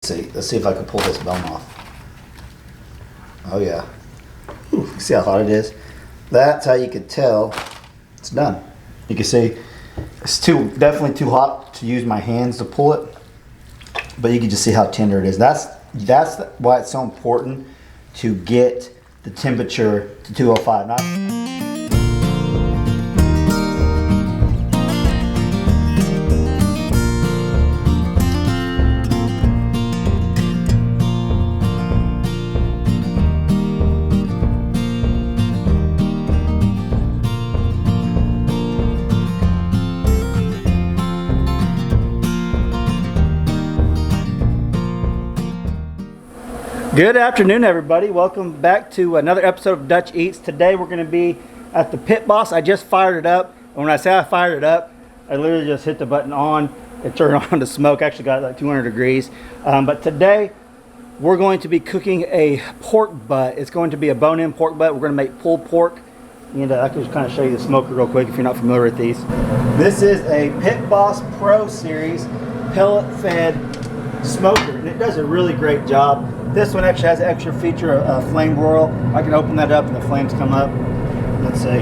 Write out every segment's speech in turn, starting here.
Let's see if I can pull this bone off. Oh yeah. Ooh, see how hot it is? That's how you could tell it's done. You can see it's definitely too hot to use my hands to pull it, but you can just see how tender it is. That's why it's so important to get the temperature to 205. Good afternoon, everybody. Welcome back to another episode of Dutch Eats. Today we're going to be at the Pit Boss. I just fired it up. And when I say I fired it up, I literally just hit the button on and turned on the smoke. Actually got it like 200 degrees. But today we're going to be cooking a pork butt. It's going to be a bone-in pork butt. We're going to make pulled pork. And I can just kind of show you the smoker real quick if you're not familiar with these. This is a Pit Boss Pro Series pellet-fed smoker, and it does a really great job. This one actually has an extra feature of flame broil. I can open that up and the flames come up. Let's see.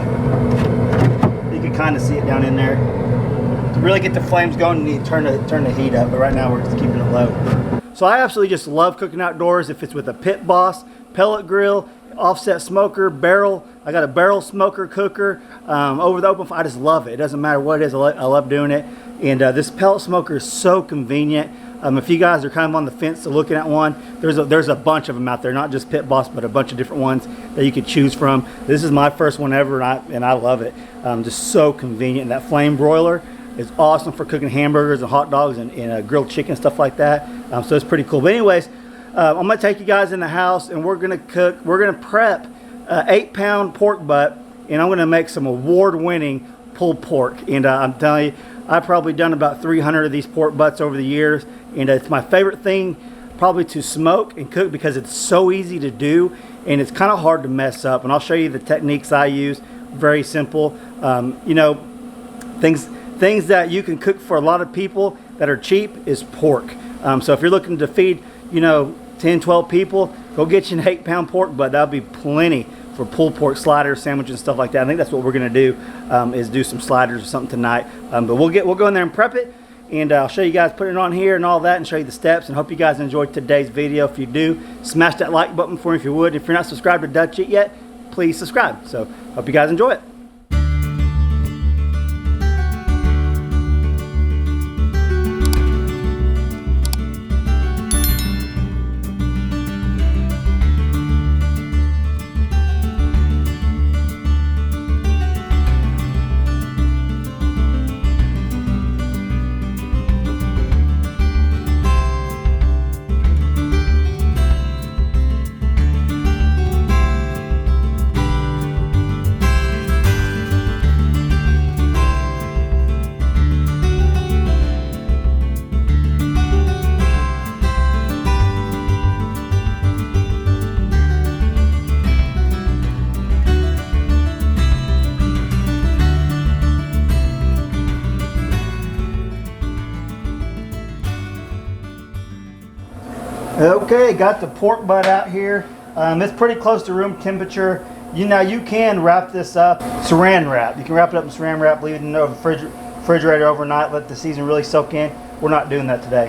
You can kind of see it down in there. To really get the flames going, you need to turn the heat up, but right now we're just keeping it low. So I absolutely just love cooking outdoors. If it's with a Pit Boss, pellet grill, offset smoker, barrel. I got a barrel smoker cooker, over the open fire. I just love it. It doesn't matter what it is. I love doing it. And this pellet smoker is so convenient. If you guys are kind of on the fence to looking at one, there's a bunch of them out there, not just Pit Boss, but a bunch of different ones that you could choose from. This is my first one ever, and I love it. Just so convenient. And that flame broiler is awesome for cooking hamburgers and hot dogs and grilled chicken, stuff like that. So it's pretty cool. But anyways, I'm going to take you guys in the house, and we're going to prep an 8-pound pork butt, and I'm going to make some award-winning pulled pork. And I'm telling you, I've probably done about 300 of these pork butts over the years, and it's my favorite thing probably to smoke and cook because it's so easy to do and it's kind of hard to mess up. And I'll show you the techniques I use. Very simple. You know, things that you can cook for a lot of people that are cheap is pork. So if you're looking to feed, 10, 12 people, go get you an 8-pound pork butt. That'll be plenty for pulled pork sliders, sandwiches, and stuff like that. I think that's what we're gonna do, is do some sliders or something tonight. But we'll go in there and prep it, and I'll show you guys putting it on here and all that, and show you the steps. And hope you guys enjoyed today's video. If you do, smash that like button for me if you would. If you're not subscribed to Dutch Eat yet, please subscribe. So hope you guys enjoy it. Okay, got the pork butt out here. It's pretty close to room temperature. You can wrap this up, saran wrap. You can wrap it up in saran wrap, leave it in the refrigerator overnight, let the season really soak in. We're not doing that today.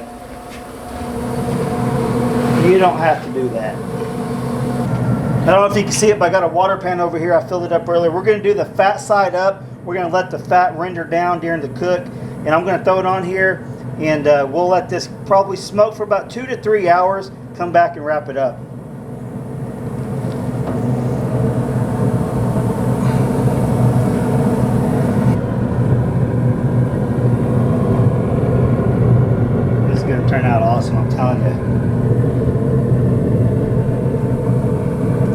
You don't have to do that. I don't know if you can see it, but I got a water pan over here. I filled it up earlier. We're going to do the fat side up. We're going to let the fat render down during the cook, and I'm going to throw it on here. And we'll let this probably smoke for about 2 to 3 hours, come back and wrap it up. This is going to turn out awesome, I'm telling you.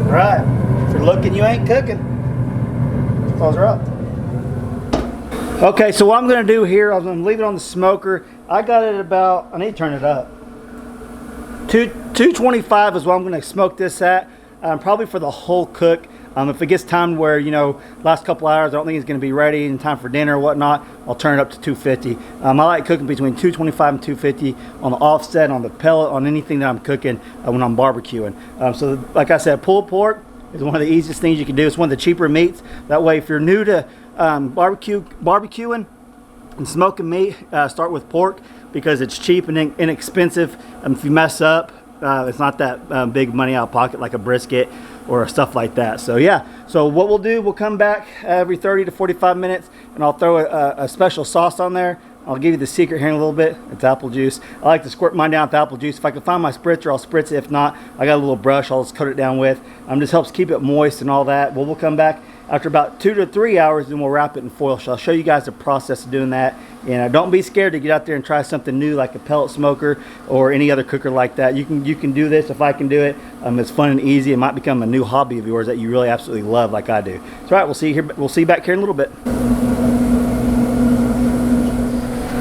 Alright, if you're looking, you ain't cooking. Close her up. Okay, so what I'm going to do here, I'm going to leave it on the smoker. I got it about, I need to turn it up. 225 is what I'm going to smoke this at, probably for the whole cook. If it gets timed where, you know, last couple hours, I don't think it's going to be ready in time for dinner or whatnot, I'll turn it up to 250. I like cooking between 225 and 250 on the offset, on the pellet, on anything that I'm cooking when I'm barbecuing. So like I said, pulled pork is one of the easiest things you can do. It's one of the cheaper meats. That way, if you're new to barbecuing and smoking meat, start with pork because it's cheap and inexpensive. If you mess up, it's not that big money out of pocket like a brisket or stuff like that. So yeah, so what we'll do, we'll come back every 30 to 45 minutes and I'll throw a special sauce on there. I'll give you the secret here in a little bit. It's apple juice. I like to squirt mine down with apple juice. If I can find my spritzer, I'll spritz it. If not, I got a little brush I'll just coat it down with. Just helps keep it moist and all that. Well, we'll come back after about 2 to 3 hours and we'll wrap it in foil. So I'll show you guys the process of doing that. And don't be scared to get out there and try something new like a pellet smoker or any other cooker like that. You can do this if I can do it. It's fun and easy. It might become a new hobby of yours that you really absolutely love like I do. So all right, we'll see you back here in a little bit.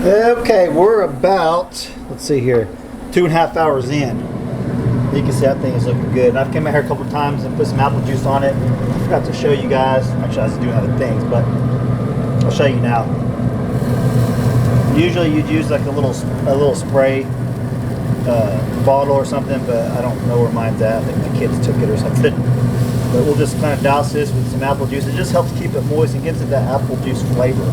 Okay, we're about, let's see here, 2.5 hours in. You can see that thing is looking good. And I've come out here a couple times and put some apple juice on it. I forgot to show you guys. Actually, I was doing other things, but I'll show you now. Usually you'd use like a little spray bottle or something, but I don't know where mine's at. I think my kids took it or something. But we'll just kind of douse this with some apple juice. It just helps keep it moist and gives it that apple juice flavor.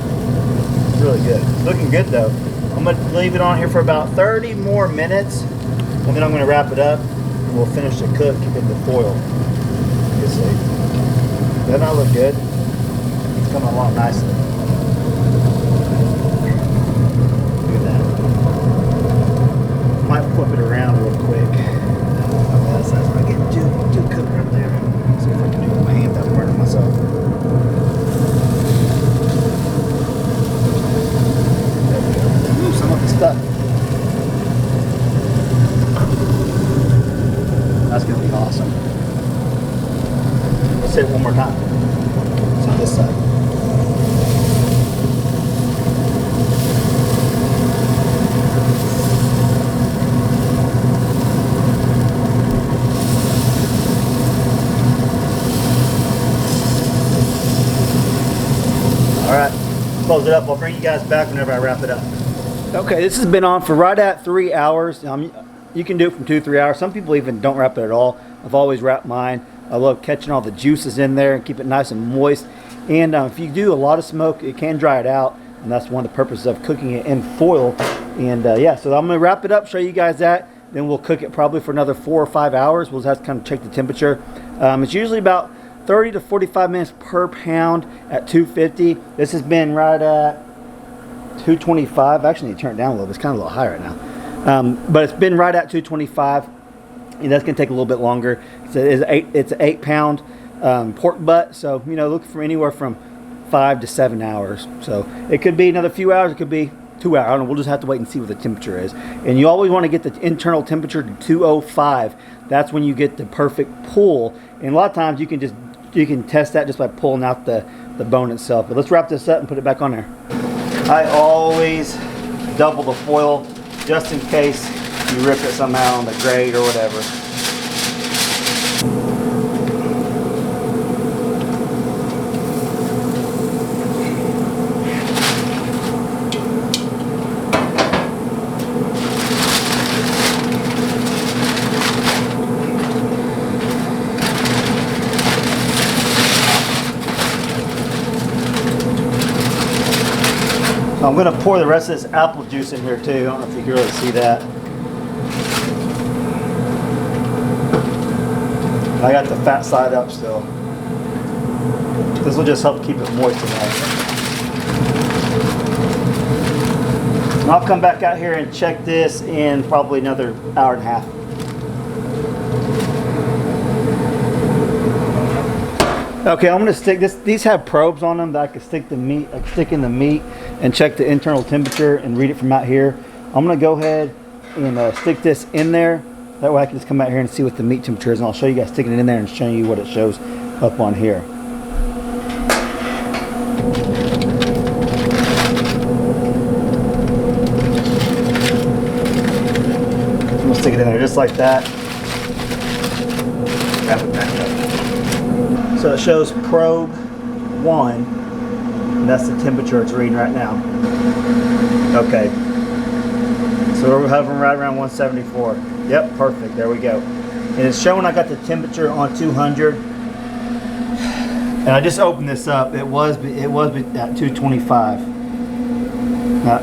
It's really good. It's looking good though. I'm going to leave it on here for about 30 more minutes, and then I'm going to wrap it up. We'll finish the cook, keep it in the foil. You see. Doesn't that look good? It's coming along nicely. Look at that. Might flip it around real quick. That's not getting too cooked right there. See if I can do it with my hand without burning myself. There we go. Ooh, some of the stuff. That's going to be awesome. Let's hit it one more time. It's on this side. All right, close it up. I'll bring you guys back whenever I wrap it up. Okay, this has been on for right at 3 hours. You can do it from 2 to 3 hours. Some people even don't wrap it at all. I've always wrapped mine. I love catching all the juices in there and keep it nice and moist. And if you do a lot of smoke, it can dry it out. And that's one of the purposes of cooking it in foil. And yeah, so I'm going to wrap it up, show you guys that. Then we'll cook it probably for another 4 or 5 hours. We'll have to kind of check the temperature. It's usually about 30 to 45 minutes per pound at 250. This has been right at 225. Actually, it turned down a little bit. It's kind of a little high right now. But it's been right at 225, and that's going to take a little bit longer. It's an 8-pound pork butt, so look for anywhere from 5 to 7 hours. So it could be another few hours, it could be 2 hours. I don't know, we'll just have to wait and see what the temperature is. And you always want to get the internal temperature to 205. That's when you get the perfect pull. And a lot of times you can test that just by pulling out the bone itself. But let's wrap this up and put it back on there. I always double the foil, just in case you rip it somehow on the grate or whatever. So I'm going to pour the rest of this apple juice in here too. I don't know if you can really see that. I got the fat side up still. This will just help keep it moist tonight. And I'll come back out here and check this in probably another hour and a half. Okay, I'm going to stick this. These have probes on them that I can stick in the meat and check the internal temperature and read it from out here. I'm going to go ahead and stick this in there. That way I can just come out here and see what the meat temperature is, and I'll show you guys sticking it in there and showing you what it shows up on here. I'm going to stick it in there just like that. Wrap it back up. So it shows probe 1, and that's the temperature it's reading right now. Okay. So we're hovering right around 174. Yep, perfect. There we go. And it's showing I got the temperature on 200. And I just opened this up. It was at 225.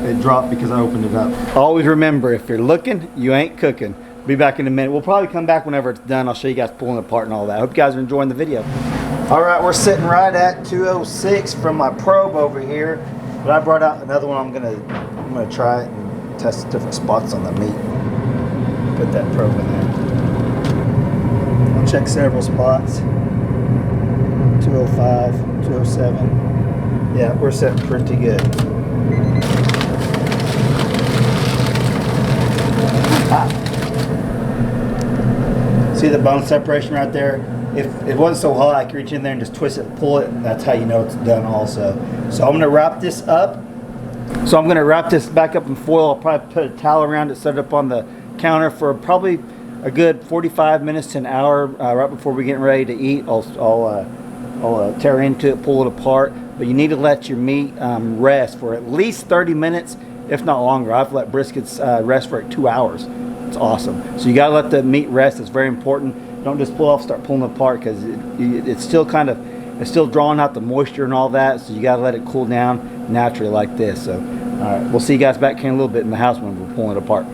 It dropped because I opened it up. Always remember, if you're looking, you ain't cooking. Be back in a minute. We'll probably come back whenever it's done. I'll show you guys pulling it apart and all that. I hope you guys are enjoying the video. All right, we're sitting right at 206 from my probe over here. But I brought out another one. I'm gonna try it and test different spots on the meat. Put that probe in there. I'll check several spots. 205, 207. Yeah, we're sitting pretty good. Ah. See the bone separation right there? If it wasn't so hot, I could reach in there and just twist it and pull it, and that's how you know it's done also. So I'm gonna wrap this up. So I'm gonna wrap this back up in foil. I'll probably put a towel around it, set it up on the counter for probably a good 45 minutes to an hour right before we're getting ready to eat. I'll tear into it, pull it apart, but you need to let your meat rest for at least 30 minutes, if not longer. I've let briskets rest for 2 hours. It's awesome. So you gotta let the meat rest. It's very important. Don't just pull off, start pulling it apart, because it's still it's still drawing out the moisture and all that. So you gotta let it cool down naturally like this. So, all right, we'll see you guys back here in a little bit in the house when we're pulling it apart.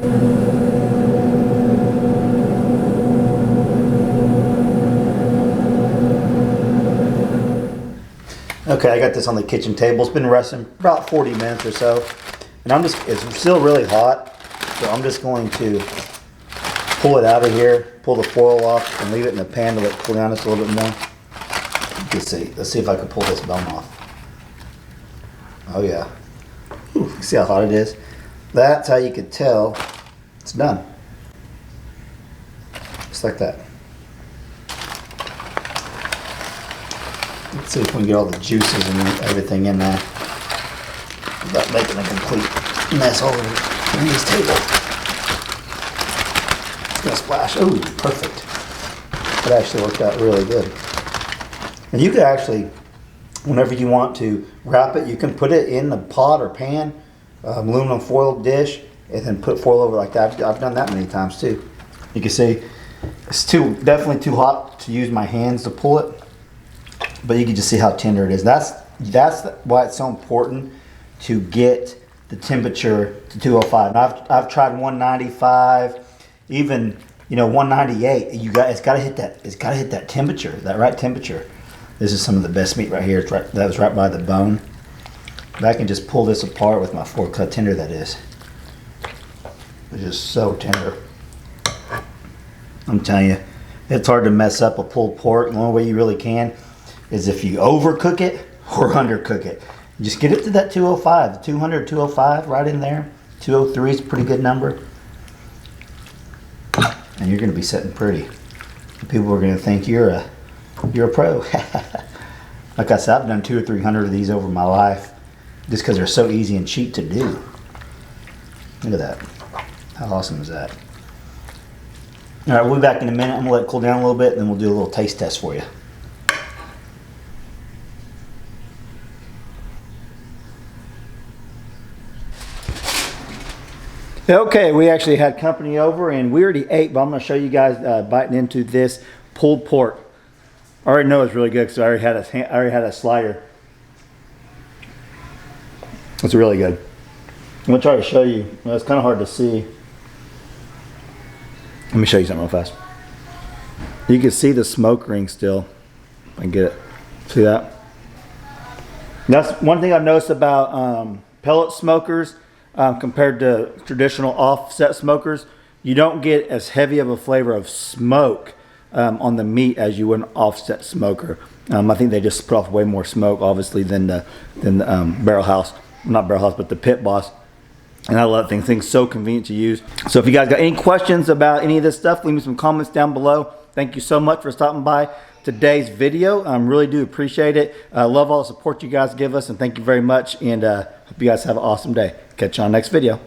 Okay, I got this on the kitchen table. It's been resting about 40 minutes or so. And it's still really hot. So I'm just going to pull it out of here, pull the foil off, and leave it in the pan to let it cool down just a little bit more. Let's see if I can pull this bone off. Oh yeah. Ooh, see how hot it is? That's how you could tell it's done. Just like that. Let's see if we can get all the juices and everything in there without making a complete mess all over this table. It's gonna splash. Oh, perfect. That actually worked out really good. And you could actually, whenever you want to wrap it, you can put it in the pot or pan, aluminum foil dish, and then put foil over like that. I've done that many times too. You can see it's definitely too hot to use my hands to pull it. But you can just see how tender it is. That's why it's so important to get the temperature to 205. And I've tried 195, even 198. It's got to hit that. It's got to hit that temperature, that right temperature. This is some of the best meat right here. That was right by the bone. But I can just pull this apart with my fork. How tender that is. It's just so tender. I'm telling you, it's hard to mess up a pulled pork. The only way you really can is if you overcook it or undercook it. Just get it to that 205, 200, 205, right in there. 203 is a pretty good number. And you're going to be sitting pretty. People are going to think you're a pro. Like I said, I've done 200 or 300 of these over my life just because they're so easy and cheap to do. Look at that. How awesome is that? All right, we'll be back in a minute. I'm going to let it cool down a little bit, and then we'll do a little taste test for you. Okay, we actually had company over and we already ate, but I'm going to show you guys biting into this pulled pork. I already know it's really good because I already had a slider. It's really good. I'm going to try to show you. Well, it's kind of hard to see. Let me show you something real fast. You can see the smoke ring still. If I can get it. See that? That's one thing I've noticed about pellet smokers. Compared to traditional offset smokers, you don't get as heavy of a flavor of smoke on the meat as you would an offset smoker. I think they just put off way more smoke, obviously, than the barrel house, not barrel house, but the Pit Boss. And I love things so convenient to use. So if you guys got any questions about any of this stuff, leave me some comments down below. Thank you so much for stopping by today's video. I really do appreciate it. I love all the support you guys give us, and thank you very much. And hope you guys have an awesome day. Catch you on the next video.